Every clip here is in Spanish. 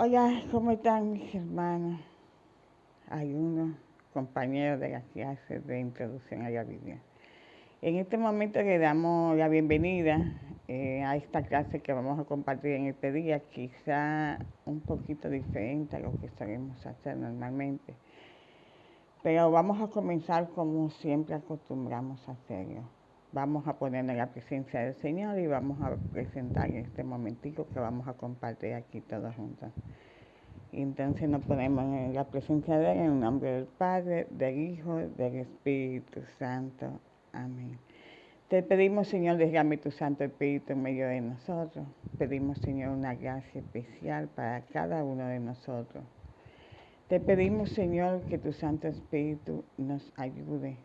Hola, ¿cómo están mis hermanos? Hay unos compañeros de la clase de introducción a la Biblia. En este momento le damos la bienvenida a esta clase que vamos a compartir en este día, quizá un poquito diferente a lo que solemos hacer normalmente. Pero vamos a comenzar como siempre acostumbramos a hacerlo. Vamos a ponernos en la presencia del Señor y vamos a presentar en este momentico que vamos a compartir aquí todos juntos. Y entonces nos ponemos en la presencia de Él en el nombre del Padre, del Hijo, del Espíritu Santo. Amén. Te pedimos, Señor, derrame tu Santo Espíritu en medio de nosotros. Pedimos, Señor, una gracia especial para cada uno de nosotros. Te pedimos, Señor, que tu Santo Espíritu nos ayude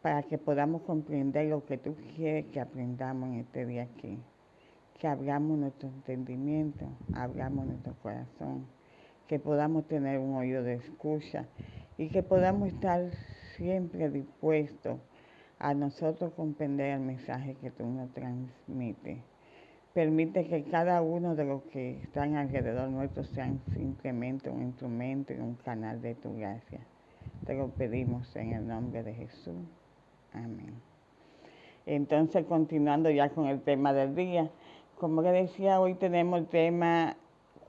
para que podamos comprender lo que tú quieres que aprendamos en este día aquí. Que abramos nuestro entendimiento, abramos nuestro corazón, que podamos tener un oído de escucha y que podamos estar siempre dispuestos a nosotros comprender el mensaje que tú nos transmites. Permite que cada uno de los que están alrededor nuestro sean simplemente un instrumento y un canal de tu gracia. Te lo pedimos en el nombre de Jesús. Amén. Entonces, continuando ya con el tema del día, como le decía, hoy tenemos el tema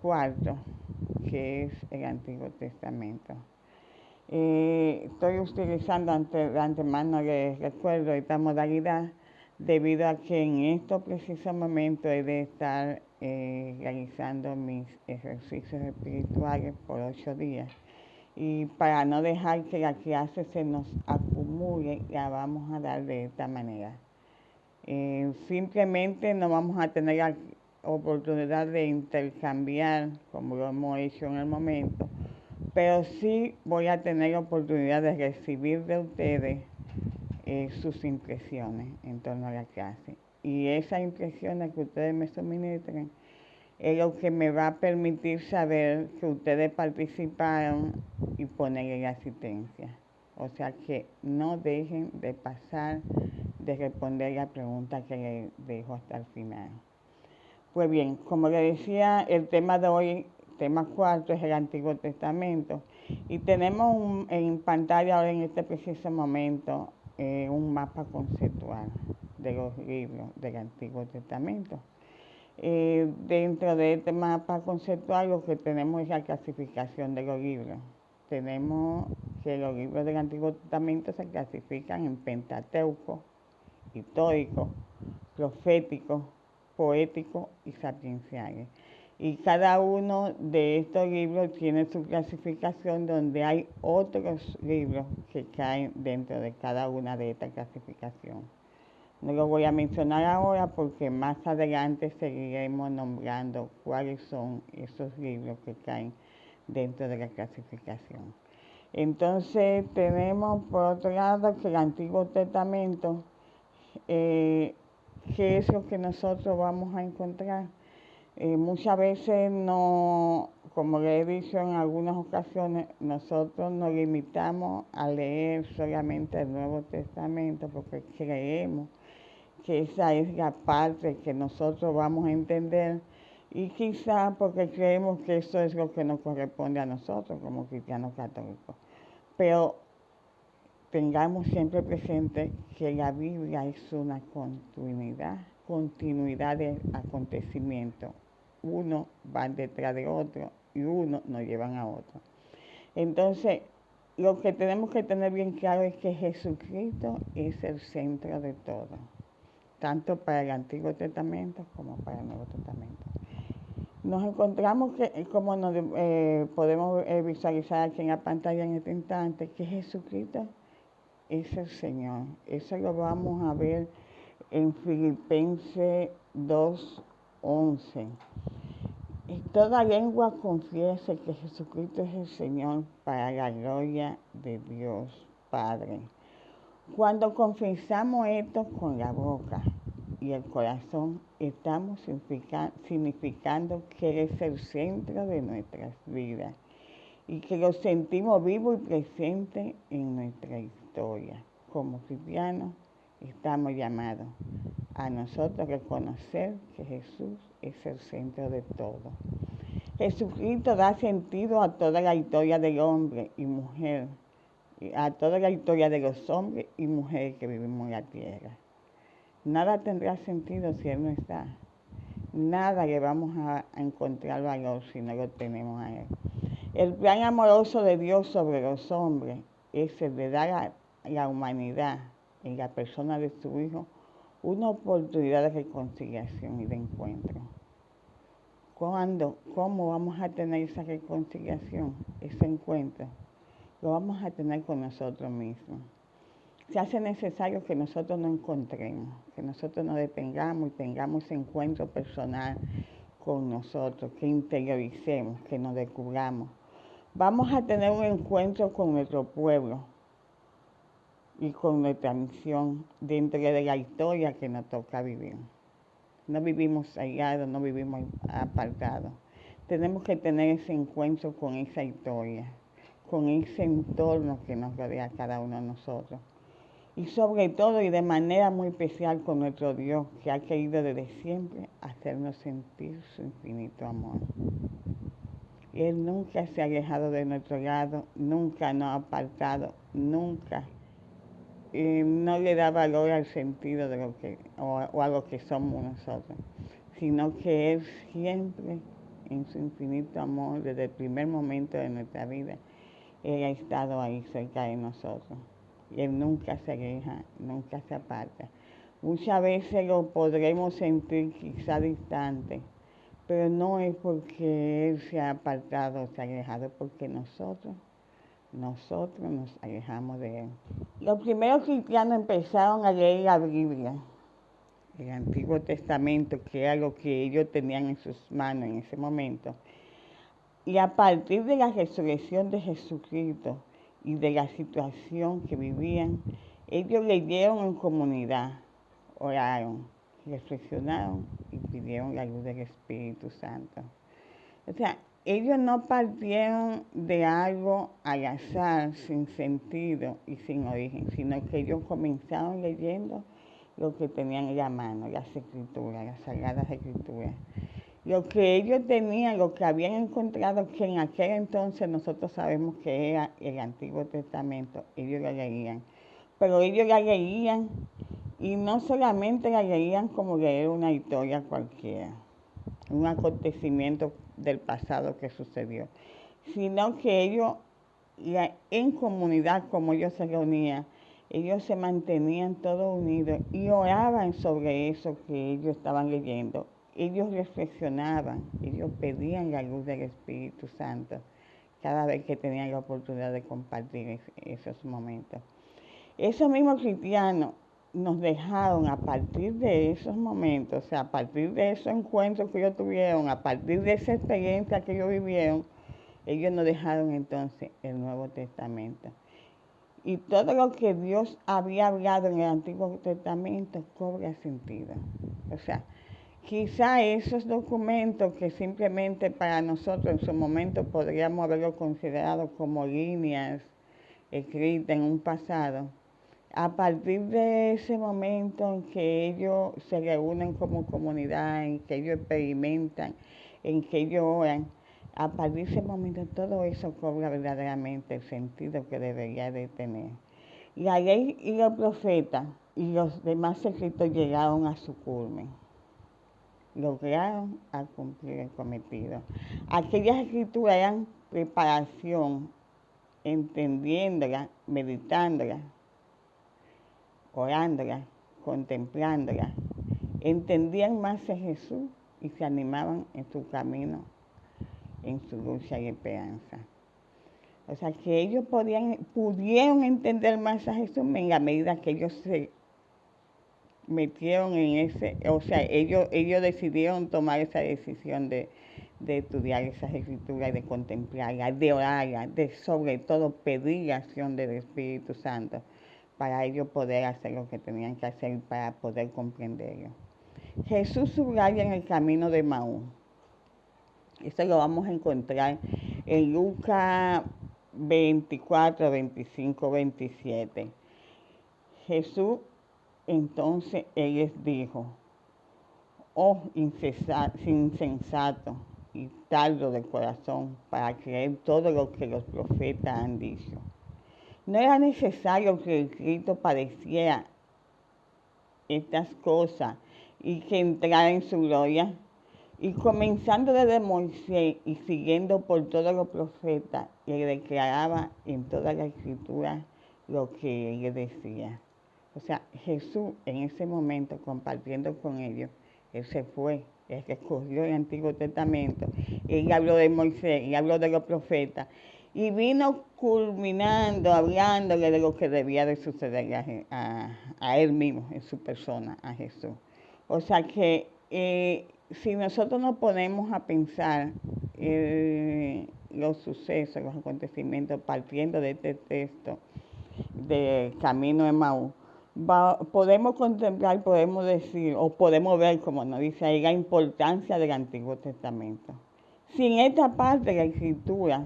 cuarto, que es el Antiguo Testamento. Estoy utilizando de antemano, les recuerdo, esta modalidad debido a que en estos precisos momentos he de estar realizando mis ejercicios espirituales por 8 días. Y para no dejar que la clase se nos acumule, la vamos a dar de esta manera. Simplemente no vamos a tener la oportunidad de intercambiar como lo hemos hecho en el momento, pero sí voy a tener la oportunidad de recibir de ustedes sus impresiones en torno a la clase. Y esas impresiones que ustedes me suministren es lo que me va a permitir saber que ustedes participaron y ponerle la asistencia. O sea que no dejen de pasar de responder la pregunta que les dejo hasta el final. Pues bien, como les decía, el tema de hoy, tema cuarto, es el Antiguo Testamento. Y tenemos en pantalla ahora en este preciso momento un mapa conceptual de los libros del Antiguo Testamento. Dentro de este mapa conceptual lo que tenemos es la clasificación de los libros. Tenemos que los libros del Antiguo Testamento se clasifican en Pentateuco, histórico, profético, poético y sapienciales. Y cada uno de estos libros tiene su clasificación donde hay otros libros que caen dentro de cada una de estas clasificaciones. No lo voy a mencionar ahora porque más adelante seguiremos nombrando cuáles son esos libros que caen dentro de la clasificación. Entonces tenemos por otro lado que el Antiguo Testamento, ¿qué es lo que nosotros vamos a encontrar? Muchas veces no, como le he dicho en algunas ocasiones, nosotros nos limitamos a leer solamente el Nuevo Testamento porque creemos que esa es la parte que nosotros vamos a entender y quizá porque creemos que eso es lo que nos corresponde a nosotros como cristianos católicos. Pero tengamos siempre presente que la Biblia es una continuidad de acontecimientos. Uno va detrás de otro y uno nos llevan a otro. Entonces, lo que tenemos que tener bien claro es que Jesucristo es el centro de todo, tanto para el Antiguo Testamento como para el Nuevo Testamento. Nos encontramos que, como nos podemos visualizar aquí en la pantalla en este instante, que Jesucristo es el Señor. Eso lo vamos a ver en Filipenses 2:11. Y toda lengua confiese que Jesucristo es el Señor para la gloria de Dios Padre. Cuando confesamos esto con la boca y el corazón, estamos significando que Él es el centro de nuestras vidas y que lo sentimos vivo y presente en nuestra historia. Como cristianos, estamos llamados a nosotros reconocer que Jesús es el centro de todo. Jesucristo da sentido a toda la historia del hombre y mujer, a toda la historia de los hombres y mujeres que vivimos en la tierra. Nada tendrá sentido si Él no está. Nada le vamos a encontrar valor si no lo tenemos a Él. El plan amoroso de Dios sobre los hombres es el de dar a la humanidad, en la persona de su Hijo, una oportunidad de reconciliación y de encuentro. ¿Cómo vamos a tener esa reconciliación, ese encuentro? Lo vamos a tener con nosotros mismos. Se hace necesario que nosotros nos encontremos, que nosotros nos detengamos y tengamos ese encuentro personal con nosotros, que interioricemos, que nos descubramos. Vamos a tener un encuentro con nuestro pueblo y con nuestra misión dentro de la historia que nos toca vivir. No vivimos aislados, no vivimos apartados. Tenemos que tener ese encuentro con esa historia, con ese entorno que nos rodea a cada uno de nosotros. Y sobre todo y de manera muy especial con nuestro Dios, que ha querido desde siempre hacernos sentir su infinito amor. Él nunca se ha alejado de nuestro lado, nunca nos ha apartado, nunca. No le da valor al sentido de lo que, o a lo que somos nosotros, sino que Él siempre, en su infinito amor, desde el primer momento de nuestra vida, Él ha estado ahí cerca de nosotros. Y Él nunca se aleja, nunca se aparta. Muchas veces lo podremos sentir quizá distante, pero no es porque Él se ha apartado o se ha alejado, es porque nosotros nos alejamos de Él. Los primeros cristianos empezaron a leer la Biblia, el Antiguo Testamento, que era lo que ellos tenían en sus manos en ese momento. Y a partir de la resurrección de Jesucristo y de la situación que vivían, ellos leyeron en comunidad, oraron, reflexionaron y pidieron la ayuda del Espíritu Santo. O sea, ellos no partieron de algo al azar, sin sentido y sin origen, sino que ellos comenzaron leyendo lo que tenían en la mano, las escrituras, las sagradas escrituras. Lo que ellos tenían, lo que habían encontrado, que en aquel entonces nosotros sabemos que era el Antiguo Testamento, ellos lo leían. Pero ellos la leían y no solamente la leían como leer una historia cualquiera, un acontecimiento del pasado que sucedió, sino que ellos, en comunidad, como ellos se reunían, ellos se mantenían todos unidos y oraban sobre eso que ellos estaban leyendo. Ellos reflexionaban, ellos pedían la luz del Espíritu Santo cada vez que tenían la oportunidad de compartir esos momentos. Esos mismos cristianos nos dejaron a partir de esos momentos, o sea, a partir de esos encuentros que ellos tuvieron, a partir de esa experiencia que ellos vivieron, ellos nos dejaron entonces el Nuevo Testamento. Y todo lo que Dios había hablado en el Antiguo Testamento cobra sentido. O sea, quizá esos documentos que simplemente para nosotros en su momento podríamos haberlo considerado como líneas escritas en un pasado, a partir de ese momento en que ellos se reúnen como comunidad, en que ellos experimentan, en que ellos oran, a partir de ese momento todo eso cobra verdaderamente el sentido que debería de tener. La ley y los profetas y los demás escritos llegaron a su culmen. Lograron a cumplir el cometido. Aquellas escrituras eran preparación, entendiéndolas, meditándolas, orándolas, contemplándolas. Entendían más a Jesús y se animaban en su camino, en su lucha y esperanza. O sea, que ellos pudieron entender más a Jesús en la medida que ellos se metieron en ese, o sea, ellos decidieron tomar esa decisión de estudiar esas escrituras, de contemplarlas, de orarlas, de sobre todo pedir la acción del Espíritu Santo para ellos poder hacer lo que tenían que hacer, para poder comprenderlo. Jesús subraya en el camino de Maús. Esto lo vamos a encontrar en Lucas 24, 25, 27. Jesús, entonces, Él les dijo: oh insensato, y tardo de corazón para creer todo lo que los profetas han dicho. No era necesario que el Cristo padeciera estas cosas y que entrara en su gloria. Y comenzando desde Moisés y siguiendo por todos los profetas, le declaraba en toda la escritura lo que él decía. O sea, Jesús en ese momento, compartiendo con ellos, él se fue, él recorrió el Antiguo Testamento, él habló de Moisés, él habló de los profetas, y vino culminando, hablándole de lo que debía de suceder a él mismo, en su persona, a Jesús. O sea que si nosotros nos ponemos a pensar los sucesos, los acontecimientos, partiendo de este texto de Camino de Maús, podemos contemplar, podemos decir, o podemos ver, como nos dice ahí, la importancia del Antiguo Testamento. Sin esta parte de la Escritura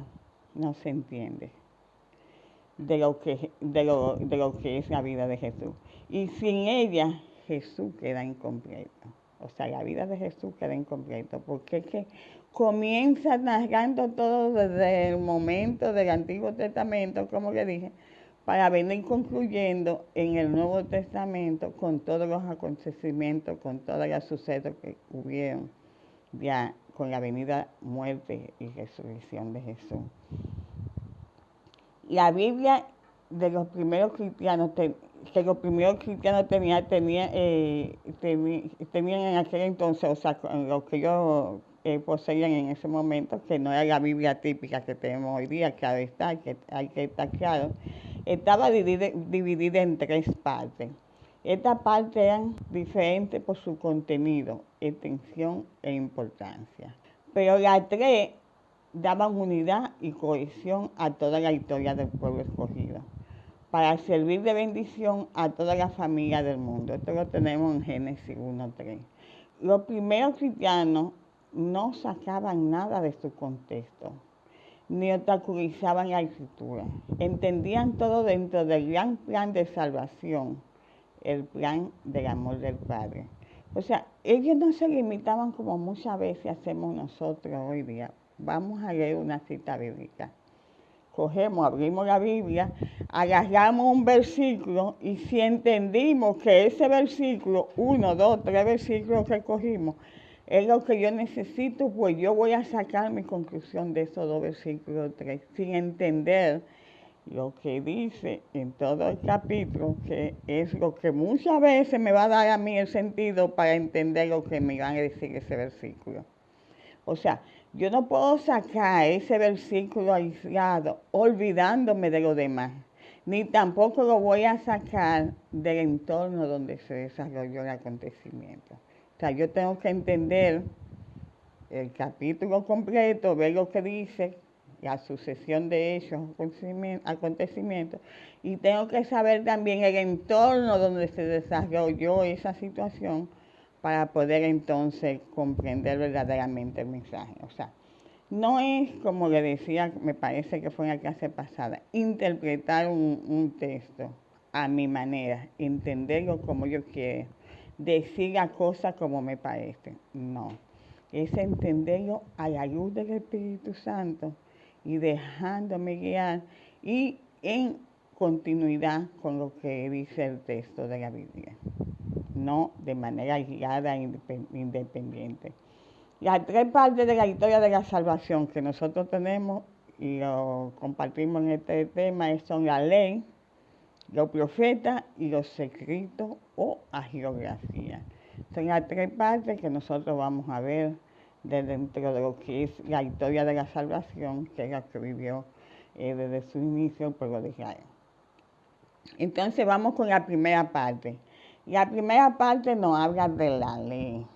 no se entiende de lo que es la vida de Jesús. Y sin ella, Jesús queda incompleto. O sea, la vida de Jesús queda incompleto, porque es que comienza narrando todo desde el momento del Antiguo Testamento, como le dije, para venir concluyendo en el Nuevo Testamento con todos los acontecimientos, con todos los sucesos que hubieron ya con la venida, muerte y resurrección de Jesús. La Biblia de los primeros cristianos, que los primeros cristianos tenían en aquel entonces, o sea, lo que ellos poseían en ese momento, que no era la Biblia típica que tenemos hoy día, que hay que estar claro, estaba dividida en 3 partes. Estas partes eran diferentes por su contenido, extensión e importancia. Pero las 3 daban unidad y cohesión a toda la historia del pueblo escogido, para servir de bendición a toda la familia del mundo. Esto lo tenemos en Génesis 1:3. Los primeros cristianos no sacaban nada de su contexto, ni obstaculizaban la escritura. Entendían todo dentro del gran plan de salvación, el plan del amor del Padre. O sea, ellos no se limitaban como muchas veces hacemos nosotros hoy día. Vamos a leer una cita bíblica. Cogemos, abrimos la Biblia, agarramos un versículo y si entendimos que ese versículo, 1, 2, 3 versículos que cogimos, es lo que yo necesito, pues yo voy a sacar mi conclusión de esos 2 versículos, 3, sin entender lo que dice en todo el capítulo, que es lo que muchas veces me va a dar a mí el sentido para entender lo que me van a decir ese versículo. O sea, yo no puedo sacar ese versículo aislado olvidándome de lo demás, ni tampoco lo voy a sacar del entorno donde se desarrolló el acontecimiento. O sea, yo tengo que entender el capítulo completo, ver lo que dice, la sucesión de hechos, acontecimientos, y tengo que saber también el entorno donde se desarrolló esa situación para poder entonces comprender verdaderamente el mensaje. O sea, no es como le decía, me parece que fue en la clase pasada, interpretar un texto a mi manera, entenderlo como yo quiero, decir las cosas como me parece. No, es entenderlo a la luz del Espíritu Santo y dejándome guiar y en continuidad con lo que dice el texto de la Biblia, no de manera aislada e independiente. Las 3 partes de la historia de la salvación que nosotros tenemos y lo compartimos en este tema son la ley, los profetas y los escritos o hagiografía. Son las 3 partes que nosotros vamos a ver dentro de lo que es la historia de la salvación, que es la que vivió desde su inicio el pueblo de Israel. Entonces vamos con la primera parte. La primera parte nos habla de la ley.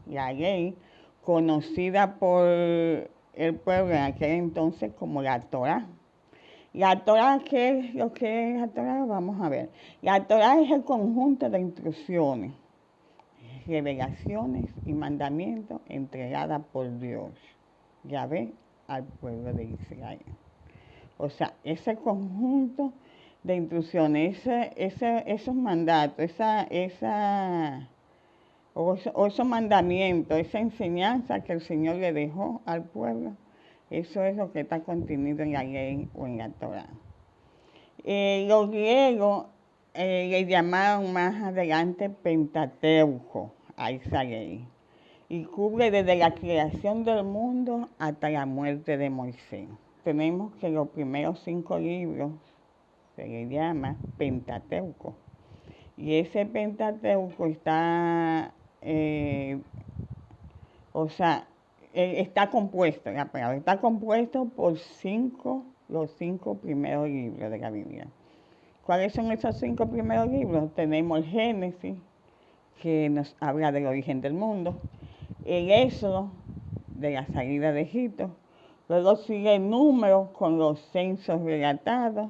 La ley conocida por el pueblo en aquel entonces como la Torá. La Torá, ¿qué es lo que es la Torá? Vamos a ver. La Torá es el conjunto de instrucciones, revelaciones y mandamientos entregadas por Dios, Yahvé, al pueblo de Israel. O sea, ese conjunto de instrucciones, esos mandatos, o esos mandamientos, esa enseñanza que el Señor le dejó al pueblo. Eso es lo que está contenido en la ley o en la Torah. Los griegos le llamaron más adelante Pentateuco a esa ley y cubre desde la creación del mundo hasta la muerte de Moisés. Tenemos que los primeros 5 libros se le llama Pentateuco. Y ese Pentateuco está, está compuesto, la palabra, está compuesto por los 5 primeros libros de la Biblia. ¿Cuáles son esos 5 primeros libros? Tenemos el Génesis, que nos habla del origen del mundo, el Éxodo, de la salida de Egipto, luego sigue el Número con los censos relatados,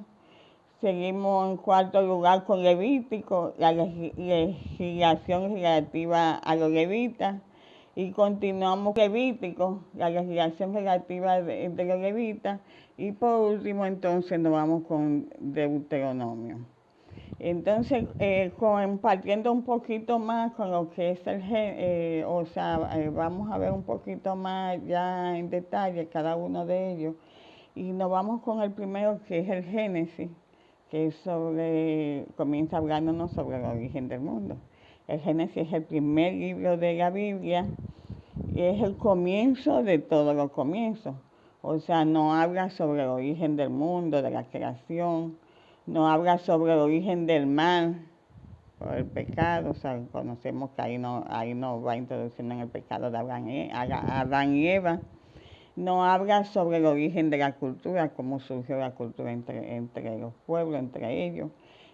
seguimos en cuarto lugar con Levítico, la legislación relativa a los levitas, y continuamos Levítico, la legislación relativa de los levitas, y por último entonces nos vamos con Deuteronomio. Entonces, compartiendo un poquito más con lo que es vamos a ver un poquito más ya en detalle cada uno de ellos, y nos vamos con el primero, que es el Génesis, que comienza hablándonos sobre el origen del mundo. El Génesis es el primer libro de la Biblia y es el comienzo de todos los comienzos. O sea, no habla sobre el origen del mundo, de la creación, no habla sobre el origen del mal, por el pecado. O sea, conocemos que ahí no va introduciendo en el pecado de Adán y Eva. No habla sobre el origen de la cultura, cómo surgió la cultura entre los pueblos, entre ellos,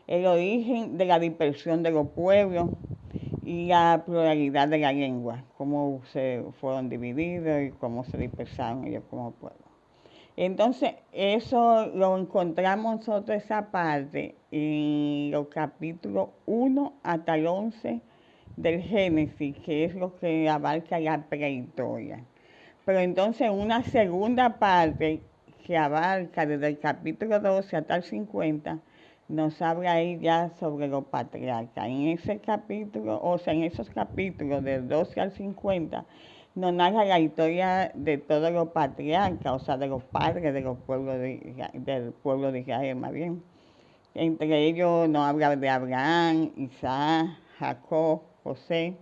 el origen de la dispersión de los pueblos y la pluralidad de la lengua, cómo se fueron divididos y cómo se dispersaron ellos como pueblo. Entonces, eso lo encontramos nosotros, esa parte, en los capítulos 1 hasta el 11 del Génesis, que es lo que abarca la prehistoria. Pero entonces una segunda parte que abarca desde el capítulo 12 hasta el 50, nos habla ahí ya sobre los patriarcas. En ese capítulo, en esos capítulos del 12 al 50, nos narra la historia de todos los patriarcas, o sea, de los padres de los pueblos del pueblo de Israel, más bien. Entre ellos nos habla de Abraham, Isaac, Jacob, José.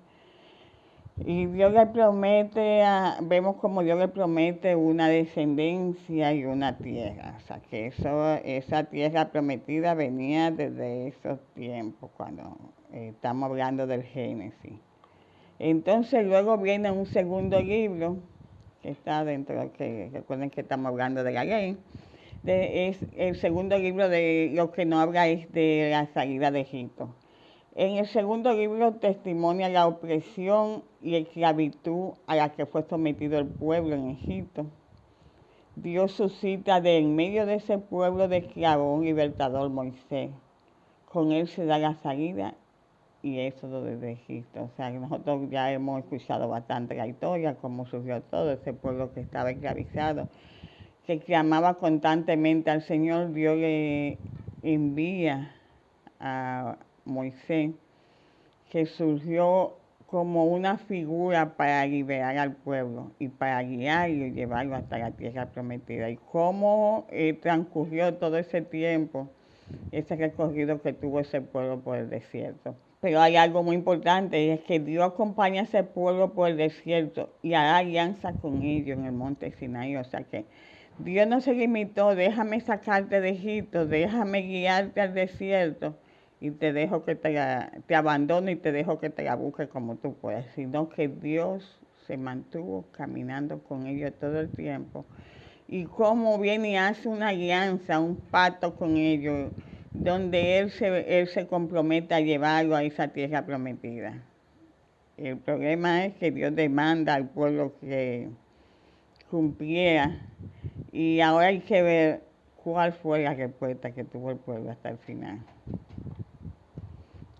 Y Dios le promete, vemos como Dios le promete una descendencia y una tierra. O sea, que esa tierra prometida venía desde esos tiempos, cuando estamos hablando del Génesis. Entonces luego viene un segundo libro, que está dentro, que recuerden que estamos hablando de la ley. Es el segundo libro de lo que nos habla es de la salida de Egipto. En el segundo libro testimonia la opresión y esclavitud a la que fue sometido el pueblo en Egipto. Dios suscita de en medio de ese pueblo de esclavos un libertador, Moisés. Con él se da la salida y éxodo desde Egipto. O sea, nosotros ya hemos escuchado bastante la historia, cómo surgió todo ese pueblo que estaba esclavizado, que clamaba constantemente al Señor. Dios le envía a Moisés, que surgió como una figura para liberar al pueblo y para guiarlo y llevarlo hasta la tierra prometida. Y cómo transcurrió todo ese tiempo, ese recorrido que tuvo ese pueblo por el desierto. Pero hay algo muy importante, y es que Dios acompaña a ese pueblo por el desierto y hará alianza con ellos en el monte Sinaí. O sea que Dios no se limitó, déjame sacarte de Egipto, déjame guiarte al desierto y te dejo que te abandono y te dejo que te la busques como tú puedas, sino que Dios se mantuvo caminando con ellos todo el tiempo. Y cómo viene y hace una alianza, un pacto con ellos, donde él se compromete a llevarlo a esa tierra prometida. El problema es que Dios demanda al pueblo que cumpliera, y ahora hay que ver cuál fue la respuesta que tuvo el pueblo hasta el final.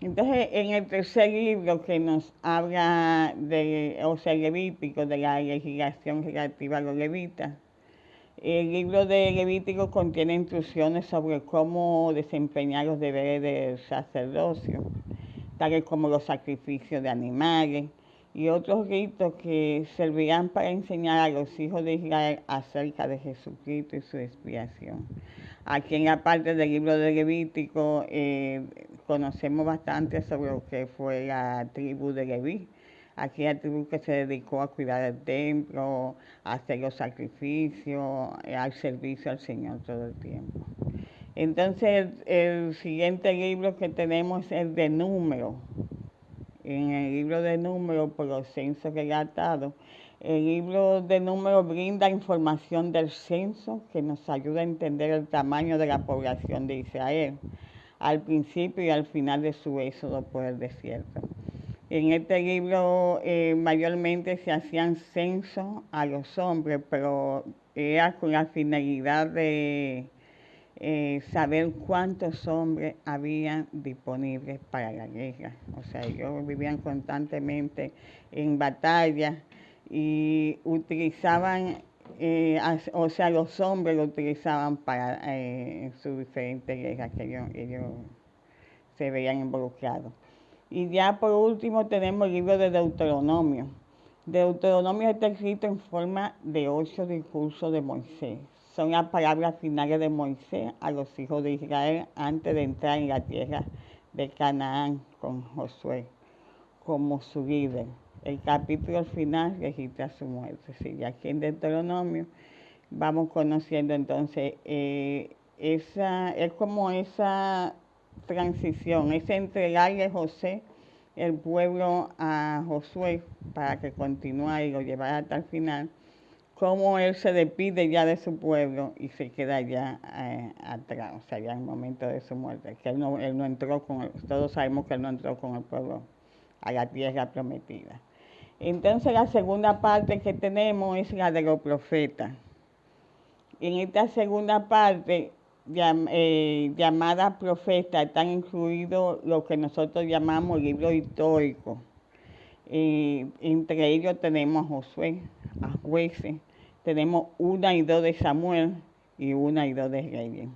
Entonces, en el tercer libro que nos habla Levítico, de la legislación relativa a los levitas, el libro de Levítico contiene instrucciones sobre cómo desempeñar los deberes del sacerdocio. tales como los sacrificios de animales y otros ritos que servían para enseñar a los hijos de Israel acerca de Jesucristo y su expiación. Aquí en la parte del libro de Levítico conocemos bastante sobre lo que fue la tribu de Leví, aquella tribu que se dedicó a cuidar el templo, a hacer los sacrificios, al servicio al Señor todo el tiempo. Entonces el siguiente libro que tenemos es el de Números. En el libro de Números, por los censos relatados, el libro de Números brinda información del censo que nos ayuda a entender el tamaño de la población de Israel al principio y al final de su éxodo por el desierto. En este libro mayormente se hacían censos a los hombres, pero era con la finalidad de saber cuántos hombres habían disponibles para la guerra. O sea, ellos vivían constantemente en batalla y utilizaban, o sea, los hombres lo utilizaban para sus diferentes guerras que ellos se veían involucrados. Y ya por último tenemos el libro de Deuteronomio. Deuteronomio está escrito en forma de 8 discursos de Moisés. Son las palabras finales de Moisés a los hijos de Israel antes de entrar en la tierra de Canaán con Josué como su líder. El capítulo final registra su muerte. Sí, aquí en Deuteronomio vamos conociendo entonces es como esa transición, es entregarle a José el pueblo a Josué para que continuara y lo llevara hasta el final, cómo él se despide ya de su pueblo y se queda ya atrás, o sea, ya en el momento de su muerte, que él no entró todos sabemos que él no entró con el pueblo a la tierra prometida. Entonces la segunda parte que tenemos es la de los profetas. En esta segunda parte llamada profeta están incluidos lo que nosotros llamamos libros históricos. Entre ellos tenemos a Josué, a Jueces, tenemos 1 y 2 de Samuel y 1 y 2 de Reyes.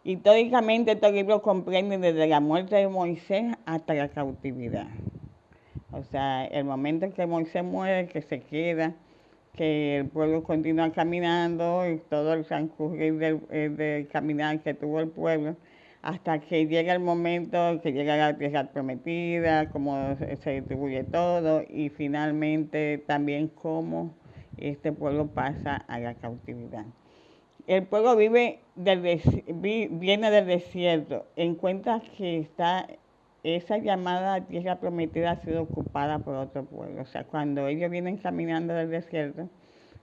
Históricamente estos libros comprenden desde la muerte de Moisés hasta la cautividad. O sea, el momento en que Moisés muere, que se queda, que el pueblo continúa caminando y todo el transcurrir del caminar que tuvo el pueblo, hasta que llega el momento que llega a la tierra prometida, cómo se distribuye todo y finalmente también cómo este pueblo pasa a la cautividad. El pueblo viene del desierto, encuentra que esa llamada tierra prometida ha sido ocupada por otro pueblo. O sea, cuando ellos vienen caminando del desierto,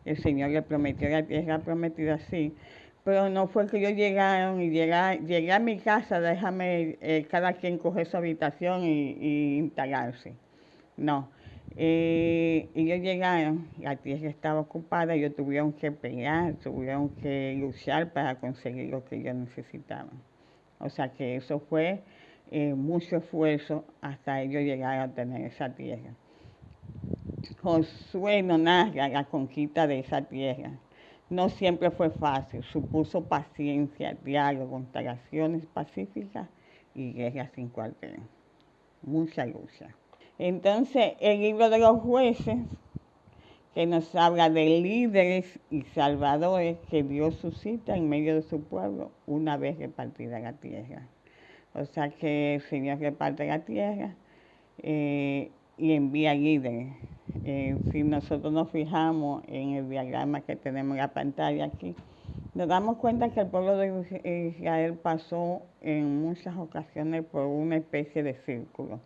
el Señor les prometió la tierra prometida, sí, pero no fue que ellos llegaron y llegué a mi casa, déjame cada quien coger su habitación y instalarse. No, ellos llegaron, la tierra estaba ocupada, ellos tuvieron que pelear, tuvieron que luchar para conseguir lo que ellos necesitaban. O sea que eso fue mucho esfuerzo hasta ellos llegar a tener esa tierra. Josué nos narra la conquista de esa tierra. No siempre fue fácil, supuso paciencia, diálogo, instalaciones pacíficas y guerras sin cuartel. Mucha lucha. Entonces, el libro de los jueces, que nos habla de líderes y salvadores que Dios suscita en medio de su pueblo una vez repartida la tierra. O sea que el Señor reparte la tierra y envía líderes. Si nosotros nos fijamos en el diagrama que tenemos en la pantalla aquí, nos damos cuenta que el pueblo de Israel pasó en muchas ocasiones por una especie de círculo.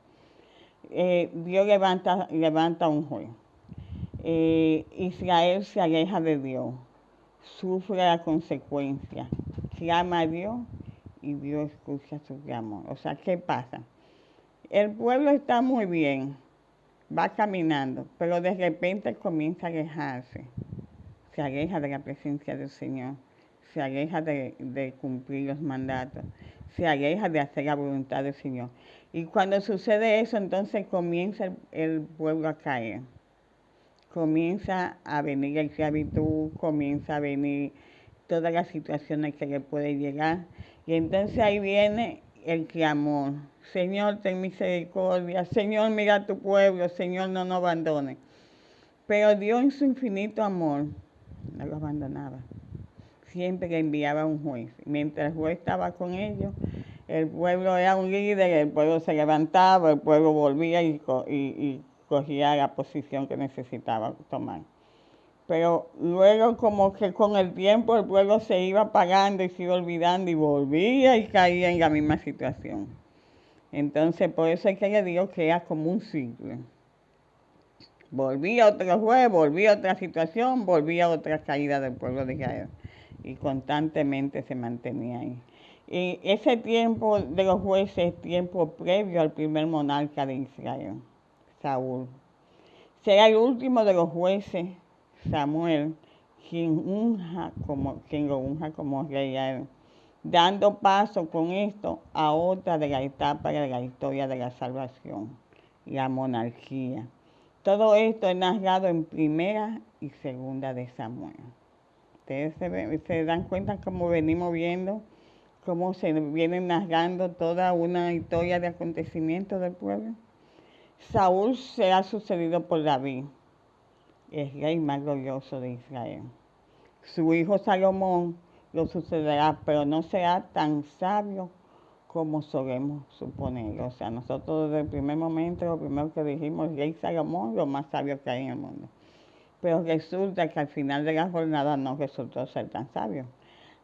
Dios levanta un juez. Israel se aleja de Dios, sufre la consecuencia, clama a Dios y Dios escucha su clamor. O sea, ¿qué pasa? El pueblo está muy bien, va caminando, pero de repente comienza a alejarse. Se aleja de la presencia del Señor, se aleja de cumplir los mandatos, se aleja de hacer la voluntad del Señor. Y cuando sucede eso, entonces comienza el pueblo a caer. Comienza a venir la esclavitud, comienza a venir todas las situaciones que le puede llegar. Y entonces ahí viene el clamor. Señor, ten misericordia. Señor, mira a tu pueblo. Señor, no nos abandone. Pero Dios en su infinito amor no lo abandonaba. Siempre le enviaba un juez. Mientras el juez estaba con ellos, el pueblo era un líder, el pueblo se levantaba, el pueblo volvía y cogía la posición que necesitaba tomar. Pero luego como que con el tiempo el pueblo se iba apagando y se iba olvidando y volvía y caía en la misma situación. Entonces por eso es que le digo que era como un ciclo. Volvía otro juez, volvía otra situación, volvía otra caída del pueblo de Israel. Y constantemente se mantenía ahí. Y ese tiempo de los jueces es tiempo previo al primer monarca de Israel, Saúl. Será el último de los jueces, Samuel, quien lo unja como rey a él, dando paso con esto a otra de las etapas de la historia de la salvación, la monarquía. Todo esto es narrado en Primera y Segunda de Samuel. Ustedes se dan cuenta cómo venimos viendo, cómo se viene narrando toda una historia de acontecimientos del pueblo. Saúl será sucedido por David, el rey más glorioso de Israel. Su hijo Salomón lo sucederá, pero no será tan sabio como solemos suponer. O sea, nosotros desde el primer momento, lo primero que dijimos, el rey Salomón, lo más sabio que hay en el mundo. Pero resulta que al final de la jornada no resultó ser tan sabio.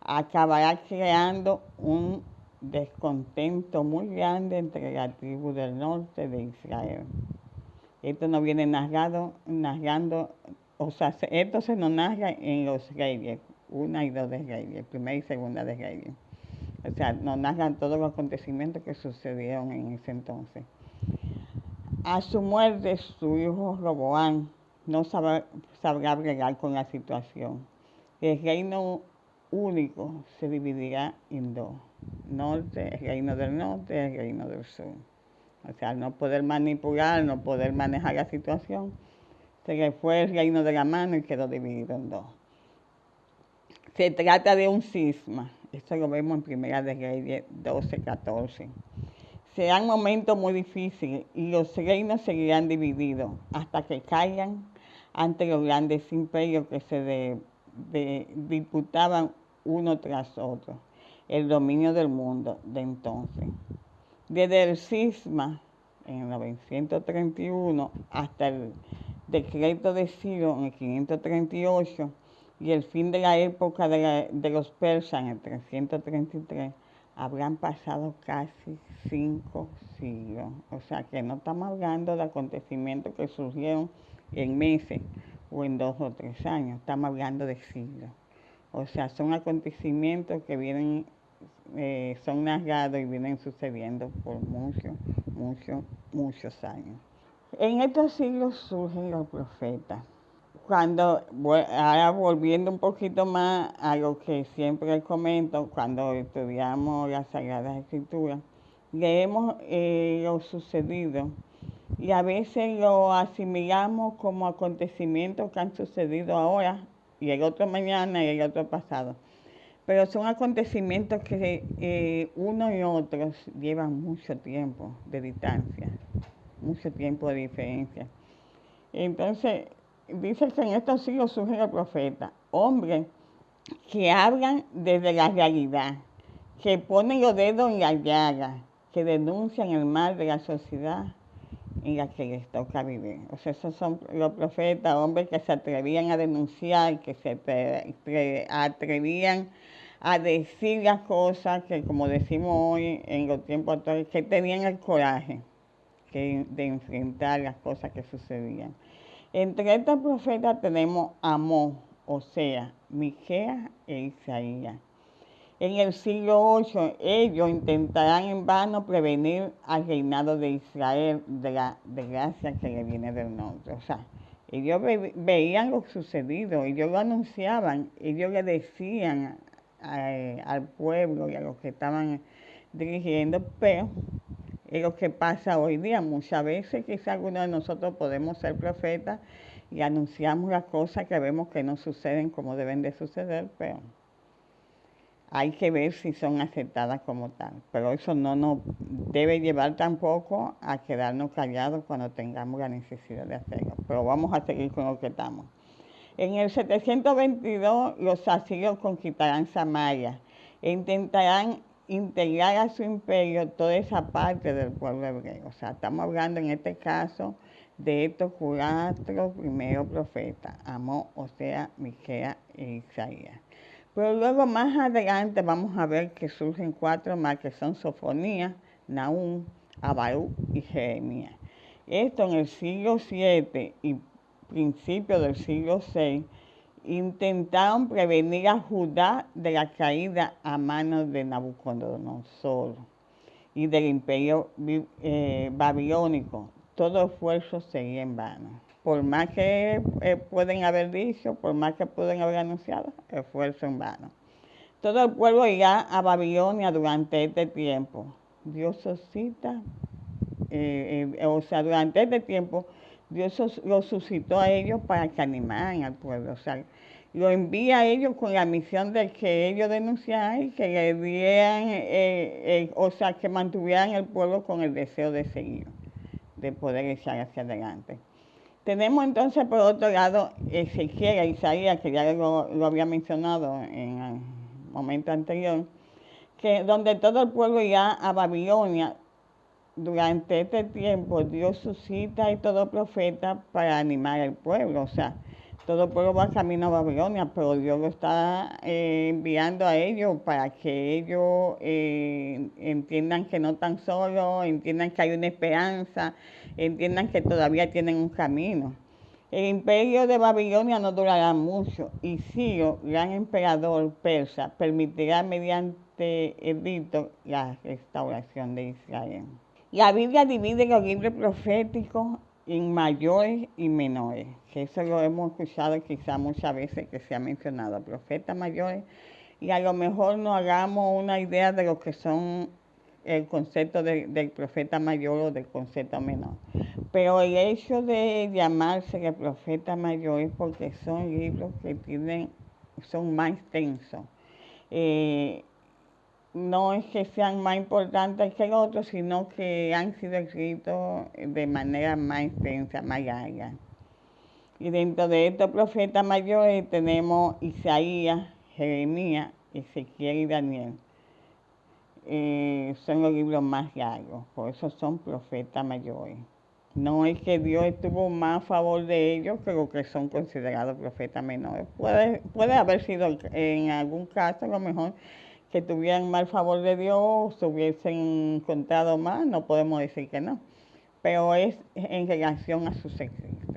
Acabará creando un descontento muy grande entre la tribu del norte de Israel. Esto no viene narrando, o sea, esto se nos narra en los Reyes, 1 y 2 de Reyes, 1 y 2 de Reyes. O sea, nos narran todos los acontecimientos que sucedieron en ese entonces. A su muerte, su hijo Roboán no sabrá bregar con la situación. El reino único se dividirá en dos: norte, el reino del norte, el reino del sur. O sea, al no poder manipular, no poder manejar la situación, se le fue el reino de la mano y quedó dividido en dos. Se trata de un cisma, esto lo vemos en Primera de Reyes 12:14. Serán momentos muy difíciles y los reinos seguirán divididos hasta que caigan ante los grandes imperios que se disputaban uno tras otro el dominio del mundo de entonces. Desde el cisma en 931 hasta el decreto de Ciro en el 538 y el fin de la época de los persas en el 333, habrán pasado casi 5 siglos. O sea que no estamos hablando de acontecimientos que surgieron en meses o en 2 o 3 años, estamos hablando de siglos. O sea, son acontecimientos que vienen, son narrados y vienen sucediendo por muchos años. En estos siglos surgen los profetas. Ahora volviendo un poquito más a lo que siempre comento, cuando estudiamos las Sagradas Escrituras, leemos lo sucedido y a veces lo asimilamos como acontecimientos que han sucedido ahora y el otro mañana y el otro pasado. Pero son acontecimientos que uno y otros llevan mucho tiempo de distancia, mucho tiempo de diferencia. Entonces, dice que en estos siglos surgen los profetas, hombres que hablan desde la realidad, que ponen los dedos en la llaga, que denuncian el mal de la sociedad en la que les toca vivir. O sea, esos son los profetas, hombres que se atrevían a denunciar, que se atrevían a decir las cosas que, como decimos hoy en los tiempos actuales, que tenían el coraje de enfrentar las cosas que sucedían. Entre estos profetas tenemos Amós, Oseas, Miqueas e Isaías. En el siglo VIII, ellos intentarán en vano prevenir al reinado de Israel de la desgracia que le viene del norte. O sea, ellos veían lo sucedido, ellos lo anunciaban, ellos le decían al pueblo y a los que estaban dirigiendo, pero es lo que pasa hoy día. Muchas veces quizá algunos de nosotros podemos ser profetas y anunciamos las cosas que vemos que no suceden como deben de suceder, pero hay que ver si son aceptadas como tal. Pero eso no nos debe llevar tampoco a quedarnos callados cuando tengamos la necesidad de hacerlo. Pero vamos a seguir con lo que estamos. En el 722 los asirios conquistarán Samaria e intentarán integrar a su imperio toda esa parte del pueblo hebreo. O sea, estamos hablando en este caso de estos 4 primeros profetas, Amós, Oseas, Miqueas e Isaías. Pero luego más adelante vamos a ver que surgen 4 más que son Sofonías, Nahum, Habacuc y Jeremías. Esto en el siglo 7 y principios del siglo 6 intentaron prevenir a Judá de la caída a manos de Nabucodonosor y del imperio babilónico. Todo esfuerzo sería en vano. Por más que pueden haber dicho, por más que pueden haber anunciado, esfuerzo en vano. Todo el pueblo irá a Babilonia durante este tiempo. Dios suscita, durante este tiempo, Dios los suscitó a ellos para que animaran al pueblo. O sea, lo envía a ellos con la misión de que ellos denunciaran y que le dieran, que mantuvieran el pueblo con el deseo de seguir, de poder echar hacia adelante. Tenemos entonces, por otro lado, Ezequiel, Isaías, que ya lo había mencionado en el momento anterior, que donde todo el pueblo irá a Babilonia. Durante este tiempo Dios suscita a todo profeta para animar al pueblo. O sea, todo el pueblo va camino a Babilonia, pero Dios lo está enviando a ellos para que ellos entiendan que no están solos, entiendan que hay una esperanza, entiendan que todavía tienen un camino. El imperio de Babilonia no durará mucho y Ciro, gran emperador persa, permitirá mediante edicto la restauración de Israel. La Biblia divide los libros proféticos en mayores y menores, que eso lo hemos escuchado quizá muchas veces que se ha mencionado, profetas mayores, y a lo mejor nos hagamos una idea de lo que son el concepto del profeta mayor o del concepto menor. Pero el hecho de llamarse el profeta mayor es porque son libros que son más extensos. No es que sean más importantes que los otros, sino que han sido escritos de manera más extensa, más larga. Y dentro de estos profetas mayores tenemos Isaías, Jeremías, Ezequiel y Daniel. Son los libros más largos, por eso son profetas mayores. No es que Dios estuvo más a favor de ellos que los que son considerados profetas menores. Puede haber sido en algún caso, a lo mejor, que tuvieran mal favor de Dios, se hubiesen encontrado más, no podemos decir que no, pero es en relación a sus escritos.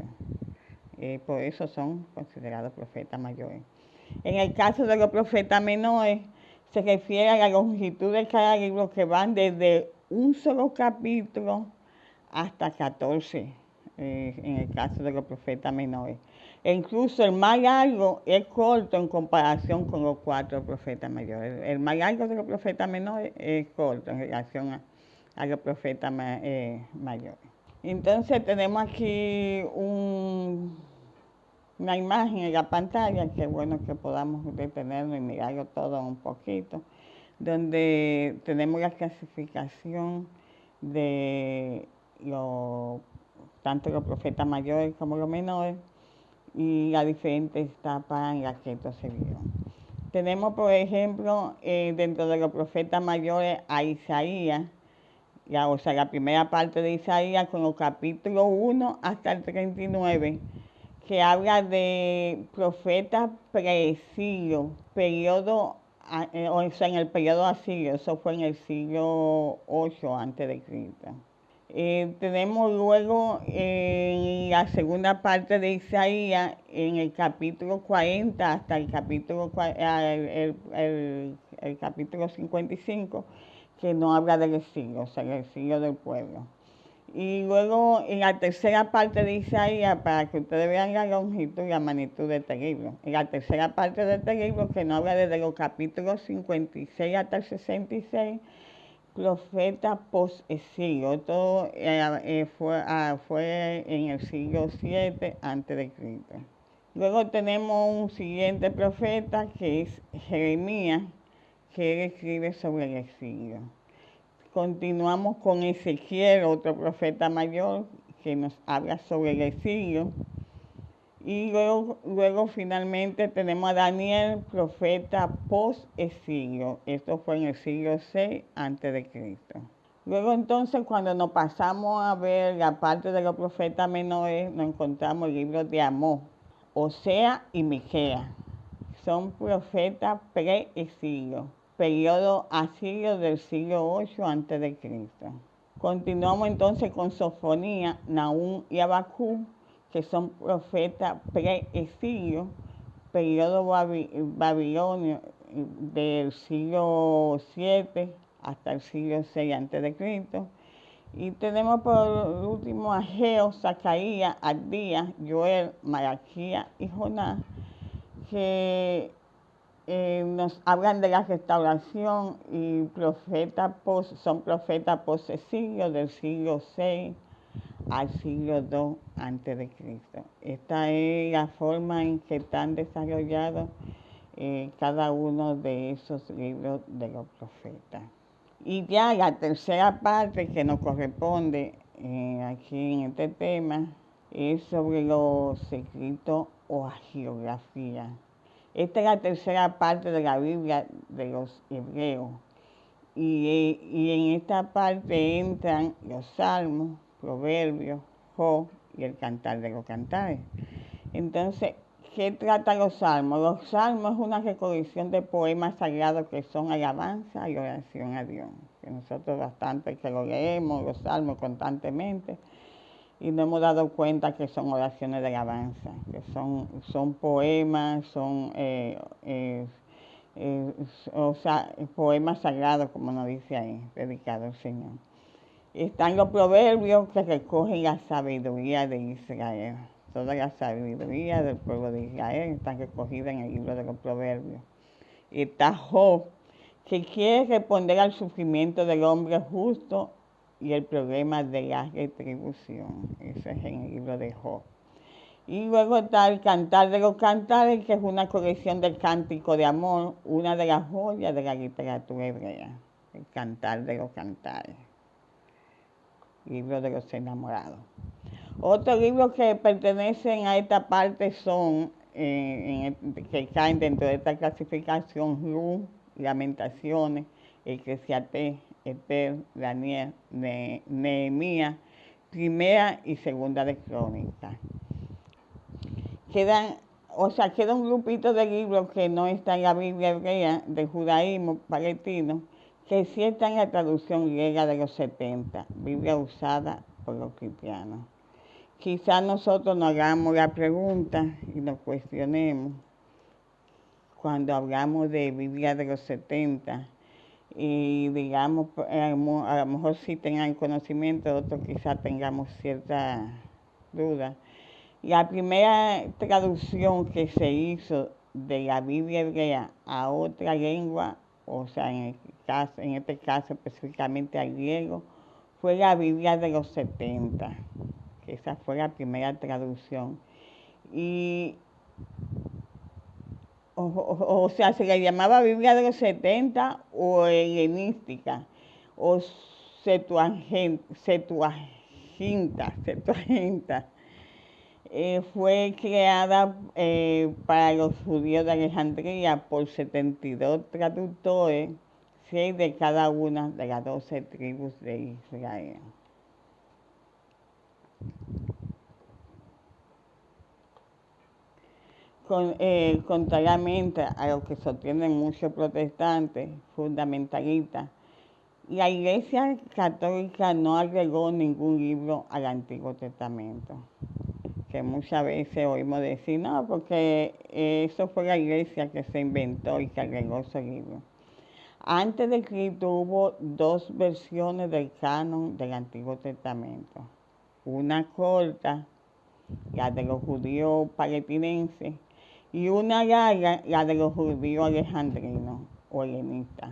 Por eso son considerados profetas mayores. En el caso de los profetas menores, se refiere a la longitud de cada libro, que van desde un solo capítulo hasta 14, en el caso de los profetas menores. E incluso el más largo es corto en comparación con los 4 profetas mayores. El más largo de los profetas menores es corto en relación a los profetas mayores. Entonces tenemos aquí una imagen en la pantalla, que es bueno que podamos detenernos y mirarlo todo un poquito, donde tenemos la clasificación de tanto los profetas mayores como los menores, y las diferentes etapas en las que estos se vieron. Tenemos, por ejemplo, dentro de los profetas mayores a Isaías, la primera parte de Isaías con los capítulos 1 hasta el 39, que habla de profetas pre-exilio, periodo, en el periodo asirio, eso fue en el siglo 8 a.C. Tenemos luego en la segunda parte de Isaías, en el capítulo 40 hasta el capítulo 55, que no habla del exilio, o sea, el exilio del pueblo. Y luego en la tercera parte de Isaías, para que ustedes vean la longitud y la magnitud de este libro, en la tercera parte de este libro, que no habla desde los capítulos 56 hasta el 66, profeta post-exilio. Esto fue en el siglo 7 a.C. Luego tenemos un siguiente profeta, que es Jeremías, que él escribe sobre el exilio. Continuamos con Ezequiel, otro profeta mayor, que nos habla sobre el exilio. Y luego finalmente tenemos a Daniel, profeta post-exilio. Esto fue en el siglo VI a.C. Luego entonces, cuando nos pasamos a ver la parte de los profetas menores, nos encontramos el libro de Amós, Osea y Miqueas. Son profetas pre-exilio, periodo asirio del siglo VIII a.C. Continuamos entonces con Sofonía, Nahum y Habacuc, que son profetas pre-exilio, periodo babilonio del siglo VII hasta el siglo VI a.C. Y tenemos por último a Ageo, Zacarías, Abdías, Joel, Malaquías y Jonás, que nos hablan de la restauración y son profetas post-exilio del siglo VI al siglo II a.C. Esta es la forma en que están desarrollados cada uno de esos libros de los profetas. Y ya la tercera parte que nos corresponde aquí en este tema es sobre los escritos o hagiografía. Esta es la tercera parte de la Biblia de los hebreos. Y en esta parte entran los salmos, proverbios, Job y el cantar de los cantares. Entonces, ¿qué trata los salmos? Los salmos es una recolección de poemas sagrados que son alabanza y oración a Dios. Que nosotros bastante que lo leemos, los salmos constantemente, y nos hemos dado cuenta que son oraciones de alabanza, que son poemas, son poemas sagrados, como nos dice ahí, dedicados al Señor. Están los proverbios que recogen la sabiduría de Israel. Toda la sabiduría del pueblo de Israel está recogida en el libro de los proverbios. Está Job, que quiere responder al sufrimiento del hombre justo y el problema de la retribución. Eso es en el libro de Job. Y luego está el Cantar de los Cantares, que es una colección del cántico de amor, una de las joyas de la literatura hebrea. El Cantar de los Cantares. Libro de los enamorados. Otros libros que pertenecen a esta parte son, que caen dentro de esta clasificación, Ruth, Lamentaciones, Eclesiastés, Esther, Daniel, Nehemías, Primera y Segunda de Crónicas. Queda un grupito de libros que no está en la Biblia hebrea del judaísmo palestino, que sí está en la traducción griega de los 70, Biblia usada por los cristianos. Quizás nosotros nos hagamos la pregunta y nos cuestionemos cuando hablamos de Biblia de los 70 y digamos, a lo mejor sí tengan conocimiento, otros quizás tengamos cierta duda. La primera traducción que se hizo de la Biblia hebrea a otra lengua, o sea, en este caso específicamente al griego, fue la Biblia de los 70, que esa fue la primera traducción. Y, o sea, se le llamaba Biblia de los 70 o helenística, o Septuaginta. Fue creada para los judíos de Alejandría por 72 traductores, 6 de cada una de las 12 tribus de Israel. Contrariamente a lo que sostienen muchos protestantes fundamentalistas, la Iglesia Católica no agregó ningún libro al Antiguo Testamento, que muchas veces oímos decir, no, porque eso fue la Iglesia que se inventó y que agregó esos libros. Antes de Cristo hubo 2 versiones del canon del Antiguo Testamento. Una corta, la de los judíos palestinenses, y una larga, la de los judíos alejandrinos o helenistas.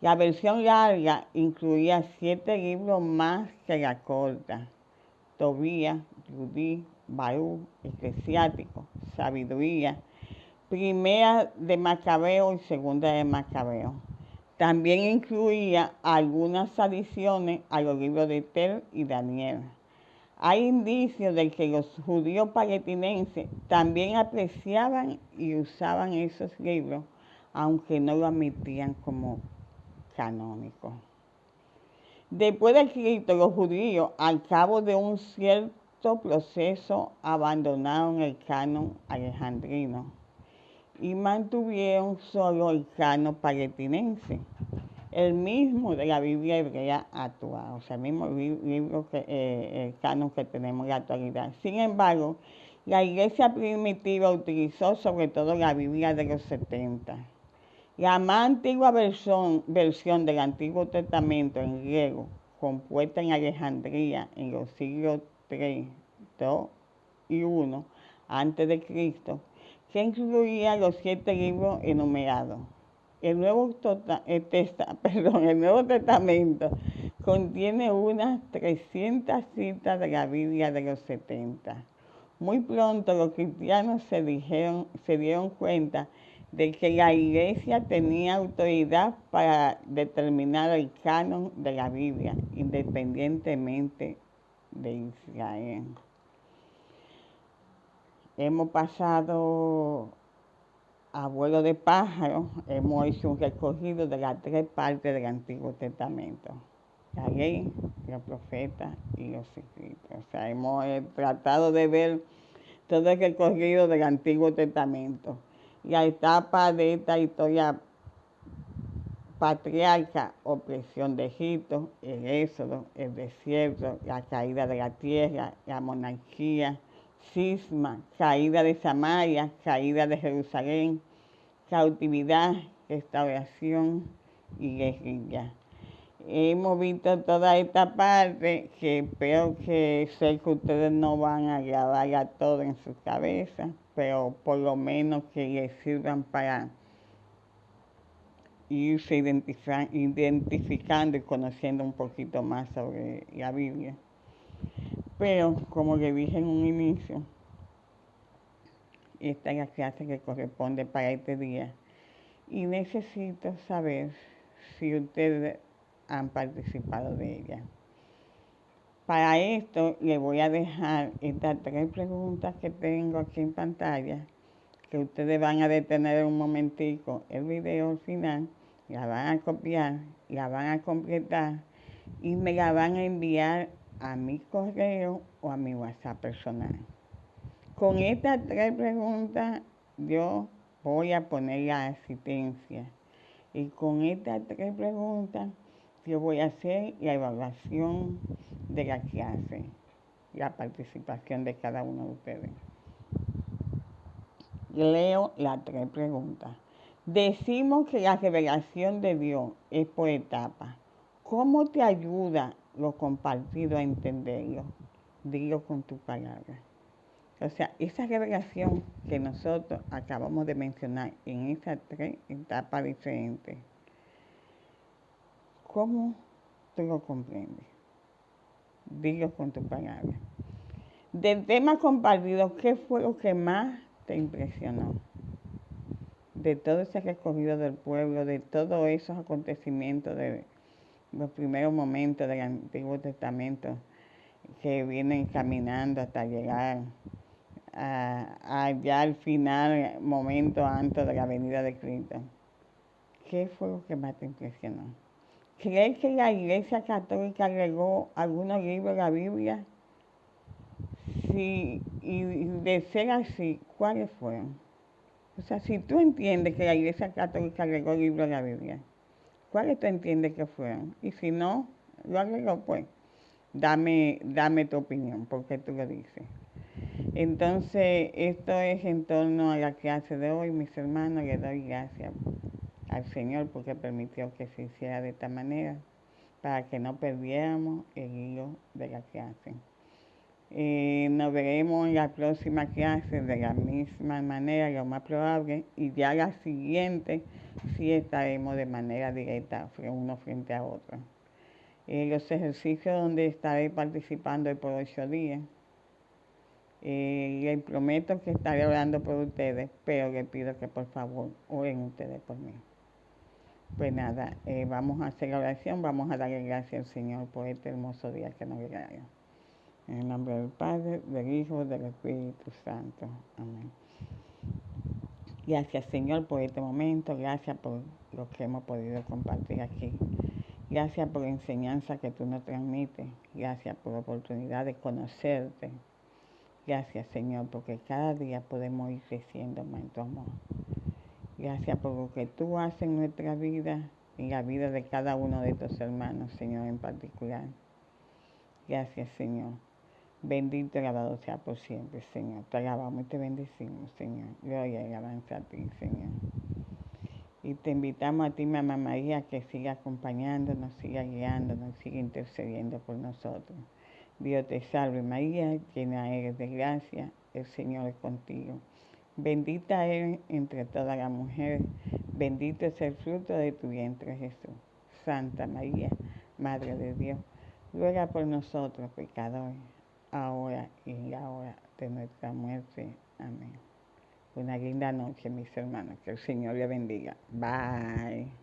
La versión larga incluía 7 libros más que la corta: Tobías, Judí, Baruch, Eclesiástico, Sabiduría, primera de Macabeo y segunda de Macabeo. También incluía algunas adiciones a los libros de Esther y Daniel. Hay indicios de que los judíos palestinenses también apreciaban y usaban esos libros, aunque no lo admitían como canónicos. Después de Cristo, los judíos, al cabo de un cierto proceso, abandonaron el canon alejandrino y mantuvieron solo el canon palestinense, el mismo de la Biblia hebrea actual, o sea, el mismo libro el canon que tenemos en la actualidad. Sin embargo, la iglesia primitiva utilizó sobre todo la Biblia de los 70. La más antigua versión del Antiguo Testamento en griego, compuesta en Alejandría en los siglos III, II y I antes de Cristo, que incluía los 7 libros enumerados. El Nuevo Testamento contiene unas 300 citas de la Biblia de los 70. Muy pronto los cristianos se dieron cuenta de que la iglesia tenía autoridad para determinar el canon de la Biblia, independientemente de Israel. Hemos pasado a vuelo de pájaro, hemos hecho un recorrido de las 3 partes del Antiguo Testamento: la ley, los profetas y los escritos. O sea, hemos tratado de ver todo el recorrido del Antiguo Testamento. La etapa de esta historia patriarca: opresión de Egipto, el éxodo, el desierto, la caída de la tierra, la monarquía, cisma, caída de Samaria, caída de Jerusalén, cautividad, restauración y guerrilla. Hemos visto toda esta parte, que espero que sé que ustedes no van a grabarla todo en su cabeza, pero por lo menos que les sirvan para irse identificando y conociendo un poquito más sobre la Biblia. Pero, como le dije en un inicio, esta es la clase que corresponde para este día. Y necesito saber si ustedes han participado de ella. Para esto, les voy a dejar estas 3 preguntas que tengo aquí en pantalla, que ustedes van a detener un momentico el video al final, la van a copiar, la van a completar y me la van a enviar a mi correo o a mi WhatsApp personal. Con estas 3 preguntas yo voy a poner la asistencia, y con estas 3 preguntas yo voy a hacer la evaluación de la clase, la participación de cada uno de ustedes. Leo las 3 preguntas. Decimos que la revelación de Dios es por etapas. ¿Cómo te ayuda lo compartido a entenderlo? Dilo con tus palabras. O sea, esa revelación que nosotros acabamos de mencionar en esas 3 etapas diferentes, ¿cómo tú lo comprendes? Dilo con tus palabras. Del tema compartido, ¿qué fue lo que más te impresionó? De todo ese recorrido del pueblo, de todos esos acontecimientos de los primeros momentos del Antiguo Testamento que vienen caminando hasta llegar a ya al final, momento antes de la venida de Cristo. ¿Qué fue lo que más te impresionó? ¿Crees que la Iglesia Católica agregó algunos libros a la Biblia? Sí, y de ser así, ¿cuáles fueron? O sea, si tú entiendes que la Iglesia Católica agregó libros a la Biblia, ¿cuáles tú entiendes que fueron? Y si no lo agregó, pues dame tu opinión, porque tú lo dices. Entonces, esto es en torno a la clase de hoy, mis hermanos. Les doy gracias al Señor porque permitió que se hiciera de esta manera, para que no perdiéramos el hilo de la clase. Nos veremos en la próxima clase de la misma manera, lo más probable, y ya la siguiente sí estaremos de manera directa, uno frente a otro. Los ejercicios donde estaré participando por 8 días, Les prometo que estaré orando por ustedes, pero les pido que por favor oren ustedes por mí. Pues nada, vamos a hacer la oración, vamos a darle gracias al Señor por este hermoso día que nos regalaron. En el nombre del Padre, del Hijo, del Espíritu Santo. Amén. Gracias, Señor, por este momento. Gracias por lo que hemos podido compartir aquí. Gracias por la enseñanza que tú nos transmites. Gracias por la oportunidad de conocerte. Gracias, Señor, porque cada día podemos ir creciendo más en tu amor. Gracias por lo que tú haces en nuestra vida y la vida de cada uno de estos hermanos, Señor, en particular. Gracias, Señor. Bendito y alabado sea por siempre, Señor. Te alabamos y te bendecimos, Señor. Gloria y alabanza a ti, Señor. Y te invitamos a ti, Mamá María, que siga acompañándonos, siga guiándonos, siga intercediendo por nosotros. Dios te salve, María, llena eres de gracia, el Señor es contigo. Bendita eres entre todas las mujeres, bendito es el fruto de tu vientre, Jesús. Santa María, Madre de Dios, ruega por nosotros, pecadores, ahora y en la hora de nuestra muerte. Amén. Una linda noche, mis hermanos. Que el Señor les bendiga. Bye.